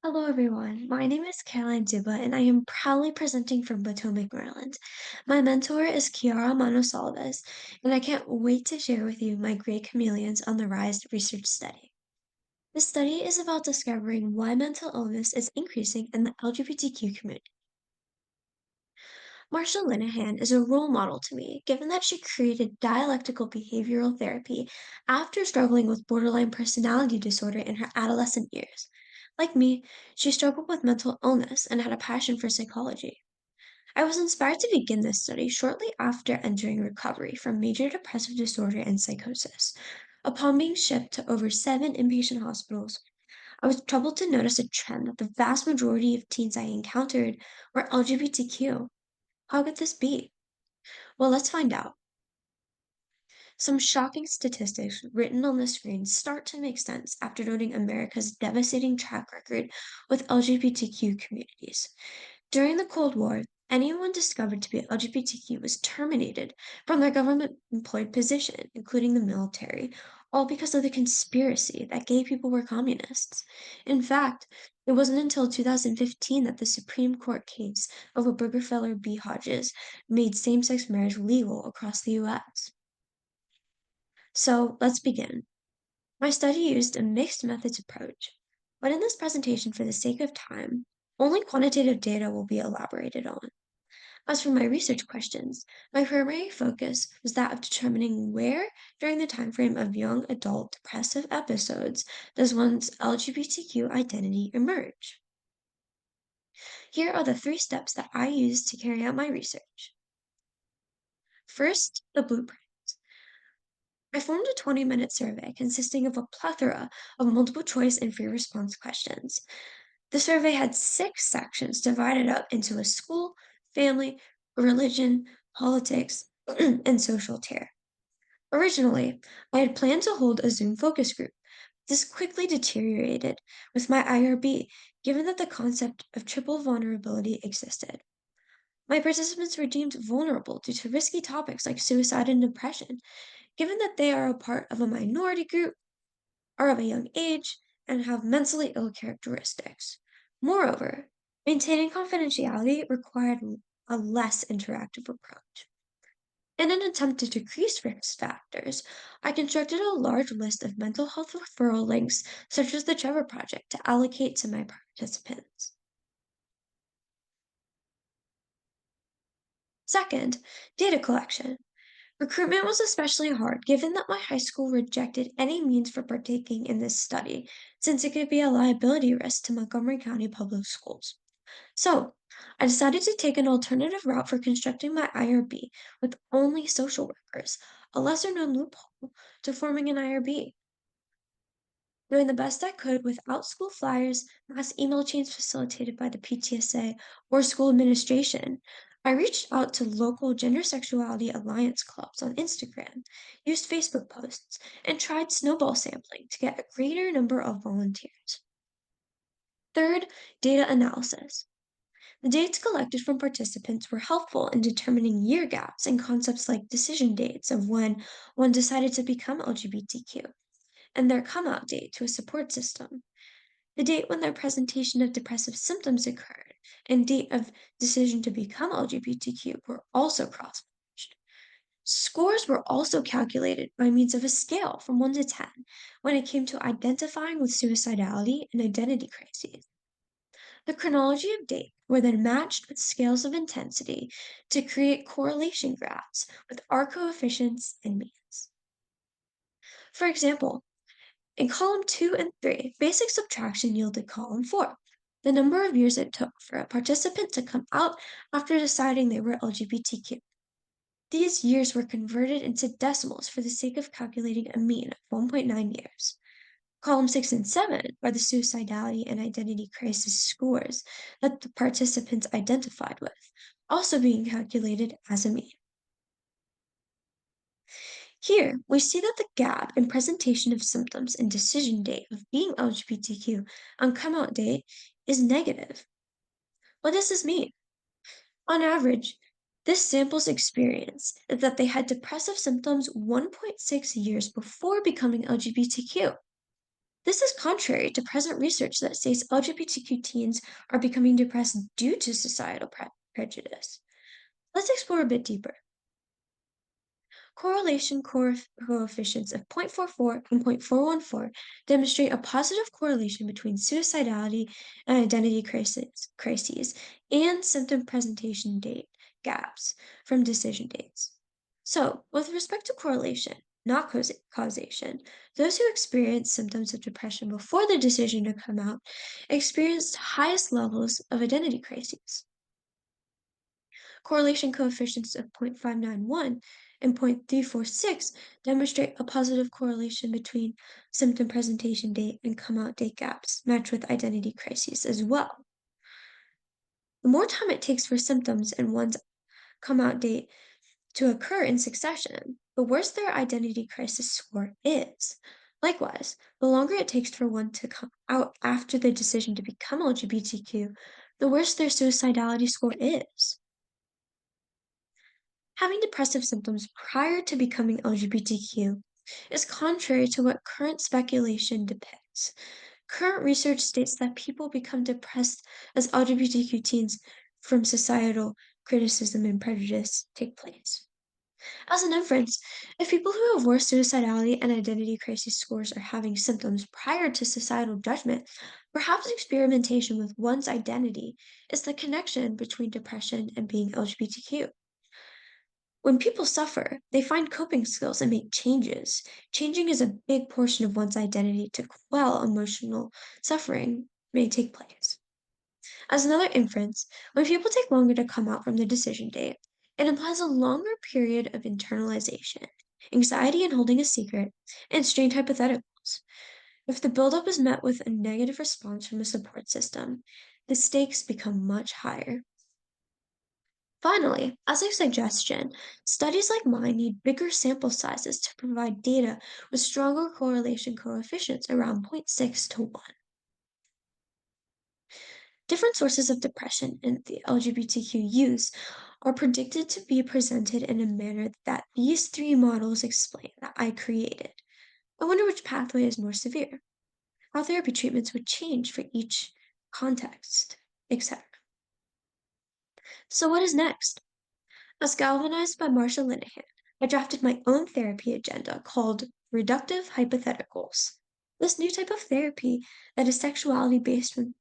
Hello, everyone. My name is Caroline Zuba, and I am proudly presenting from Potomac, Maryland. My mentor is Kiara Manosalves, and I can't wait to share with you my Great Chameleons on the Rise research study. This study is about discovering why mental illness is increasing in the LGBTQ community. Marsha Linehan is a role model to me, given that she created dialectical behavioral therapy after struggling with borderline personality disorder in her adolescent years. Like me, she struggled with mental illness and had a passion for psychology. I was inspired to begin this study shortly after entering recovery from major depressive disorder and psychosis. Upon being shipped to over 7 inpatient hospitals, I was troubled to notice a trend that the vast majority of teens I encountered were LGBTQ. How could this be? Well, let's find out. Some shocking statistics written on the screen start to make sense after noting America's devastating track record with LGBTQ communities. During the Cold War, anyone discovered to be LGBTQ was terminated from their government employed position, including the military, all because of the conspiracy that gay people were communists. In fact, it wasn't until 2015 that the Supreme Court case of Obergefell v. Hodges made same sex marriage legal across the US. So let's begin. My study used a mixed methods approach, but in this presentation, for the sake of time, only quantitative data will be elaborated on. As for my research questions, my primary focus was that of determining where, during the time frame of young adult depressive episodes, does one's LGBTQ identity emerge. Here are the 3 steps that I used to carry out my research. First, the blueprint. I formed a 20-minute survey consisting of a plethora of multiple choice and free response questions. The survey had 6 sections divided up into a school, family, religion, politics, and social tier. Originally, I had planned to hold a Zoom focus group. This quickly deteriorated with my IRB, given that the concept of triple vulnerability existed. My participants were deemed vulnerable due to risky topics like suicide and depression, given that they are a part of a minority group, are of a young age, and have mentally ill characteristics. Moreover, maintaining confidentiality required a less interactive approach. In an attempt to decrease risk factors, I constructed a large list of mental health referral links, such as the Trevor Project, to allocate to my participants. Second, data collection. Recruitment was especially hard given that my high school rejected any means for partaking in this study, since it could be a liability risk to Montgomery County Public Schools. So, I decided to take an alternative route for constructing my IRB with only social workers, a lesser known loophole to forming an IRB. Doing the best I could without school flyers, mass email chains facilitated by the PTSA, or school administration, I reached out to local gender sexuality alliance clubs on Instagram, used Facebook posts, and tried snowball sampling to get a greater number of volunteers. Third, data analysis. The dates collected from participants were helpful in determining year gaps and concepts like decision dates of when one decided to become LGBTQ and their come out date to a support system, the date when their presentation of depressive symptoms occurred, and date of decision to become LGBTQ were also cross matched. Scores were also calculated by means of a scale from 1 to 10 when it came to identifying with suicidality and identity crises. The chronology of date were then matched with scales of intensity to create correlation graphs with R coefficients and means. For example, in column 2 and 3, basic subtraction yielded column 4, the number of years it took for a participant to come out after deciding they were LGBTQ. These years were converted into decimals for the sake of calculating a mean of 1.9 years. Column 6 and 7 are the suicidality and identity crisis scores that the participants identified with, also being calculated as a mean. Here, we see that the gap in presentation of symptoms and decision date of being LGBTQ on come out date is negative. What does this mean? On average, this sample's experience is that they had depressive symptoms 1.6 years before becoming LGBTQ. This is contrary to present research that states LGBTQ teens are becoming depressed due to societal prejudice. Let's explore a bit deeper. Correlation coefficients of 0.44 and 0.414 demonstrate a positive correlation between suicidality and identity crises and symptom presentation date gaps from decision dates. So, with respect to correlation, not causation, those who experienced symptoms of depression before the decision to come out experienced highest levels of identity crises. Correlation coefficients of 0.591 and 0.346 demonstrate a positive correlation between symptom presentation date and come out date gaps matched with identity crises as well. The more time it takes for symptoms and one's come out date to occur in succession, the worse their identity crisis score is. Likewise, the longer it takes for one to come out after the decision to become LGBTQ, the worse their suicidality score is. Having depressive symptoms prior to becoming LGBTQ is contrary to what current speculation depicts. Current research states that people become depressed as LGBTQ teens from societal criticism and prejudice take place. As an inference, if people who have worse suicidality and identity crisis scores are having symptoms prior to societal judgment, perhaps experimentation with one's identity is the connection between depression and being LGBTQ. When people suffer, they find coping skills and make changes. Changing is a big portion of one's identity to quell emotional suffering may take place. As another inference, when people take longer to come out from the decision date, it implies a longer period of internalization, anxiety in holding a secret, and strained hypotheticals. If the buildup is met with a negative response from a support system, the stakes become much higher. Finally, as a suggestion, studies like mine need bigger sample sizes to provide data with stronger correlation coefficients around zero point 0.6 to 1. Different sources of depression in the LGBTQ use are predicted to be presented in a manner that these three models explain that I created. I wonder which pathway is more severe, how therapy treatments would change for each context, etc. So, what is next? As galvanized by Marsha Linehan, I drafted my own therapy agenda called Reductive Hypotheticals. This new type of therapy that is sexuality based when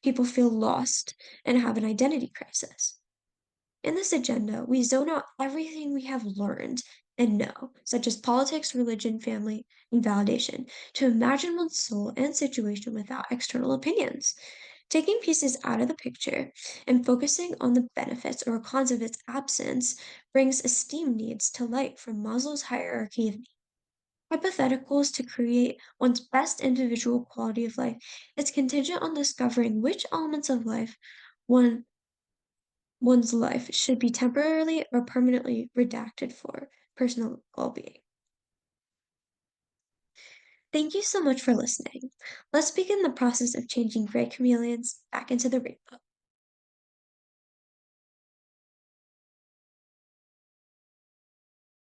people feel lost and have an identity crisis. In this agenda, we zone out everything we have learned and know, such as politics, religion, family, and validation, to imagine one's soul and situation without external opinions. Taking pieces out of the picture and focusing on the benefits or cons of its absence brings esteem needs to light from Maslow's hierarchy of needs. Hypotheticals to create one's best individual quality of life is contingent on discovering which elements of one one's life should be temporarily or permanently redacted for personal well-being. Thank you so much for listening. Let's begin the process of changing gray chameleons back into the rainbow.